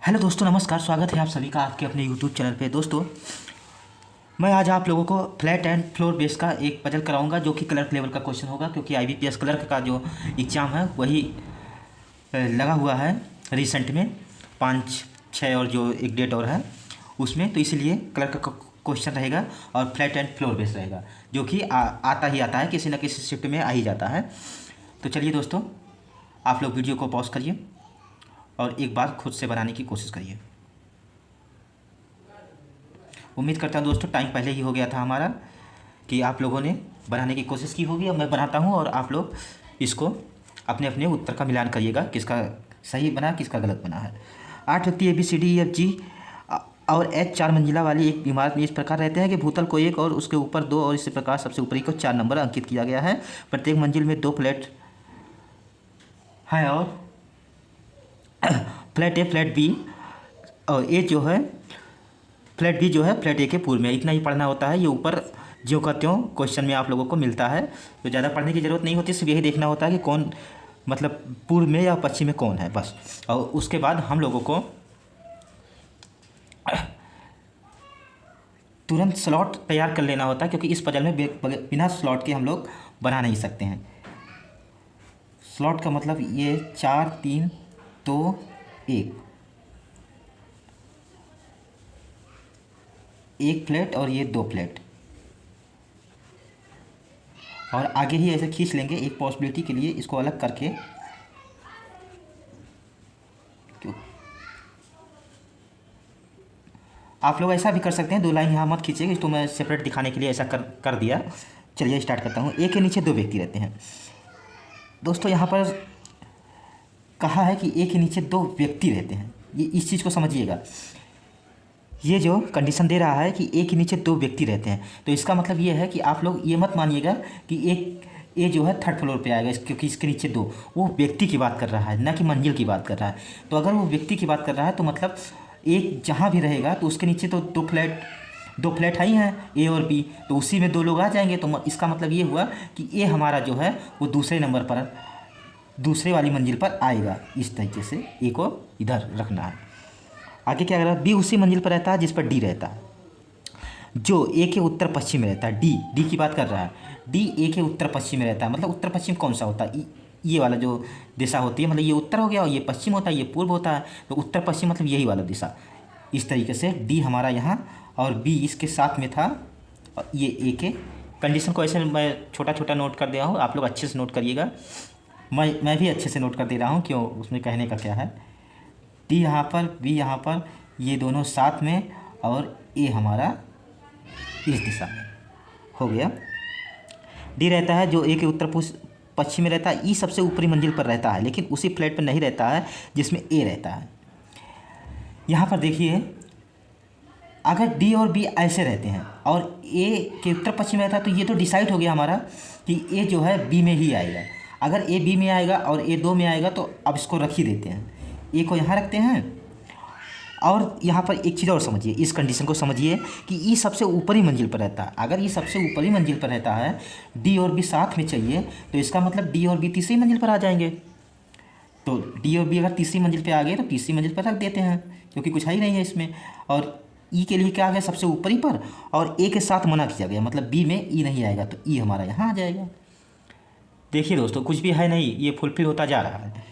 Hello दोस्तों, नमस्कार। स्वागत है आप सभी का आपके अपने यूट्यूब चैनल पे। दोस्तों, मैं आज आप लोगों को फ्लैट एंड फ्लोर बेस का एक पजल कराऊंगा जो कि क्लर्क लेवल का क्वेश्चन होगा, क्योंकि आईबीपीएस क्लर्क का जो एग्ज़ाम है वही लगा हुआ है रिसेंट में 5-6 और जो एक डेट और है उसमें, तो इसलिए क्लर्क का क्वेश्चन रहेगा और फ्लैट एंड फ्लोर बेस रहेगा जो कि आता ही आता है, किसी न किसी शिफ्ट में आ ही जाता है। तो चलिए दोस्तों, आप लोग वीडियो को पॉज करिए और एक बार खुद से बनाने की कोशिश करिए। उम्मीद करता हूँ दोस्तों टाइम पहले ही हो गया था हमारा कि आप लोगों ने बनाने की कोशिश की होगी। अब मैं बनाता हूँ और आप लोग इसको अपने अपने उत्तर का मिलान करिएगा, किसका सही बना किसका गलत बना है। 8 व्यक्ति ABCDEFG और H 4 मंजिला वाली एक इमारत में इस प्रकार रहते हैं कि भूतल को 1 और उसके ऊपर 2 और इसी प्रकार सबसे ऊपरी को 4 नंबर अंकित किया गया है। प्रत्येक मंजिल में 2 फ्लैट हैं और फ्लैट ए फ्लैट बी और ए जो है फ्लैट बी जो है फ्लैट ए के पूर्व में। इतना ही पढ़ना होता है। ये ऊपर ज्यों का त्यों क्वेश्चन में आप लोगों को मिलता है, तो ज़्यादा पढ़ने की ज़रूरत नहीं होती। सिर्फ यही देखना होता है कि कौन मतलब पूर्व में या पश्चिम में कौन है, बस। और उसके बाद हम लोगों को तुरंत स्लॉट तैयार कर लेना होता है, क्योंकि इस पजल में बिना स्लॉट के हम लोग बना नहीं सकते हैं। स्लॉट का मतलब ये 4 3 2 1 एक फ्लैट और ये 2 फ्लैट, और आगे ही ऐसे खींच लेंगे एक पॉसिबिलिटी के लिए इसको अलग करके। क्यों आप लोग ऐसा भी कर सकते हैं, 2 लाइन यहाँ मत खींचेंगे, इसको मैं सेपरेट दिखाने के लिए ऐसा कर दिया। चलिए स्टार्ट करता हूँ। एक के नीचे 2 व्यक्ति रहते हैं। दोस्तों यहाँ पर कहा है कि एक के नीचे 2 व्यक्ति रहते हैं। ये इस चीज़ को समझिएगा। ये जो कंडीशन दे रहा है कि एक के नीचे 2 व्यक्ति रहते हैं, तो इसका मतलब ये है कि आप लोग ये मत मानिएगा कि एक ए जो है 3rd फ्लोर पे आएगा, क्योंकि इसके नीचे 2, वो व्यक्ति की बात कर रहा है, ना कि मंजिल की बात कर रहा है। तो अगर वो व्यक्ति की बात कर रहा है तो मतलब एक जहाँ भी रहेगा तो उसके नीचे तो 2 फ्लैट ही हैं, ए और बी, तो उसी में 2 लोग आ जाएंगे। तो इसका मतलब ये हुआ कि ए हमारा जो है वो दूसरे नंबर पर, दूसरे वाली मंजिल पर आएगा। इस तरीके से ए को इधर रखना है। आगे क्या कर रहा है, बी उसी मंजिल पर रहता है जिस पर डी रहता है, जो ए के उत्तर पश्चिम में रहता है। डी की बात कर रहा है। डी ए के उत्तर पश्चिम में रहता है। मतलब उत्तर पश्चिम कौन सा होता है, ये वाला जो दिशा होती है, मतलब ये उत्तर हो गया और ये पश्चिम होता है, ये पूर्व होता है। तो उत्तर पश्चिम मतलब यही वाला दिशा। इस तरीके से डी हमारा यहाँ और बी इसके साथ में था, और ये ए के कंडीशन को ऐसे मैं छोटा छोटा नोट कर दिया हूँ, आप लोग अच्छे से नोट करिएगा। मैं भी अच्छे से नोट कर दे रहा हूँ, क्यों, उसमें कहने का क्या है। डी यहाँ पर, बी यहाँ पर, ये दोनों साथ में, और ए हमारा इस दिशा में हो गया। डी रहता है जो ए के उत्तर पश्चिम में रहता है। ई सबसे ऊपरी मंजिल पर रहता है, लेकिन उसी फ्लैट पर नहीं रहता है जिसमें ए रहता है। यहाँ पर देखिए, अगर डी और बी ऐसे रहते हैं और ए के उत्तर पश्चिम में रहता है, तो ये तो डिसाइड हो गया हमारा कि ए जो है बी में ही आएगा। अगर ए बी में आएगा और ए 2 में आएगा, तो अब इसको रख ही देते हैं, ए को यहाँ रखते हैं। और यहाँ पर एक चीज़ और समझिए, इस कंडीशन को समझिए कि ई सबसे ऊपरी मंजिल पर रहता है। अगर ये सबसे ऊपरी मंजिल पर रहता है, डी और बी साथ में चाहिए, तो इसका मतलब डी और बी तीसरी मंजिल पर आ जाएंगे। तो डी और बी अगर तीसरी मंजिल पर आ गए तो तीसरी मंजिल पर रख देते हैं, क्योंकि कुछ है ही नहीं है इसमें। और ई के लिए क्या आ गया, सबसे ऊपरी पर, और ए के साथ मना किया गया, मतलब बी में ई नहीं आएगा, तो ई हमारा यहाँ आ जाएगा। देखिए दोस्तों, कुछ भी है नहीं, ये फुलफिल होता जा रहा है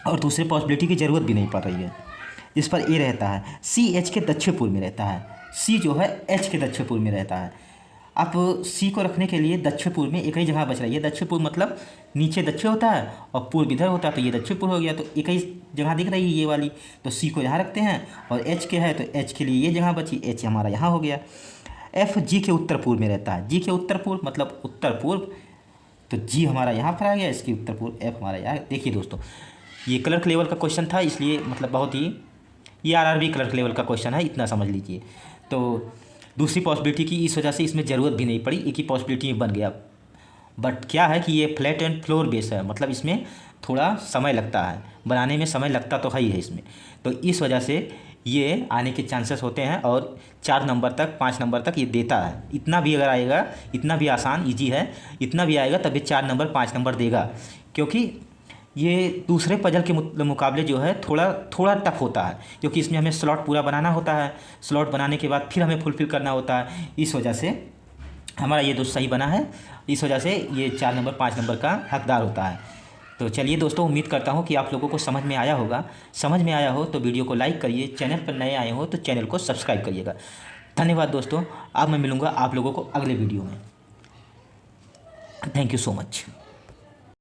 और दूसरे पॉसिबिलिटी की ज़रूरत भी नहीं पड़ रही है। जिस पर ए रहता है, सी एच के दक्षिण पूर्व में रहता है। सी जो है एच के दक्षिण पूर्व में रहता है। अब सी को रखने के लिए दक्षिण पूर्व में एक ही जगह बच रही है। दक्षिण पूर्व मतलब नीचे दक्षिण होता है और पूर्व इधर होता है, तो ये दक्षिण पूर्व हो गया। तो एक ही जगह दिख रही है ये वाली, तो सी को यहाँ रखते हैं। और एच के है तो एच के लिए ये जगह बची, एच हमारा यहाँ हो गया। एफ जी के उत्तर पूर्व में रहता है। जी के उत्तर पूर्व मतलब उत्तर पूर्व, तो जी हमारा यहाँ पर आ गया, इसके उत्तर पूर्व एफ हमारा यहाँ। देखिए दोस्तों, ये क्लर्क लेवल का क्वेश्चन था, इसलिए मतलब बहुत ही, ये आरआरबी क्लर्क लेवल का क्वेश्चन है, इतना समझ लीजिए। तो दूसरी पॉसिबिलिटी की इस वजह से इसमें ज़रूरत भी नहीं पड़ी, एक ही पॉसिबिलिटी में बन गया। बट क्या है कि ये फ्लैट एंड फ्लोर बेस है, मतलब इसमें थोड़ा समय लगता है बनाने में, समय लगता तो है ही है इसमें। तो इस वजह से ये आने के चांसेस होते हैं, और 4 नंबर तक 5 नंबर तक ये देता है। इतना भी अगर आएगा, इतना भी आसान ईजी है, इतना भी आएगा तब भी 4 नंबर 5 नंबर देगा, क्योंकि ये दूसरे पजल के मुकाबले जो है थोड़ा थोड़ा टफ होता है, क्योंकि इसमें हमें स्लॉट पूरा बनाना होता है। स्लॉट बनाने के बाद फिर हमें फुलफिल करना होता है। इस वजह से हमारा ये दोस्त सही बना है। इस वजह से ये 4 नंबर 5 नंबर का हकदार होता है। तो चलिए दोस्तों, उम्मीद करता हूँ कि आप लोगों को समझ में आया होगा। समझ में आया हो तो वीडियो को लाइक करिए, चैनल पर नए आए हो तो चैनल को सब्सक्राइब करिएगा। धन्यवाद दोस्तों। अब मैं मिलूँगा आप लोगों को अगले वीडियो में। Thank you so much.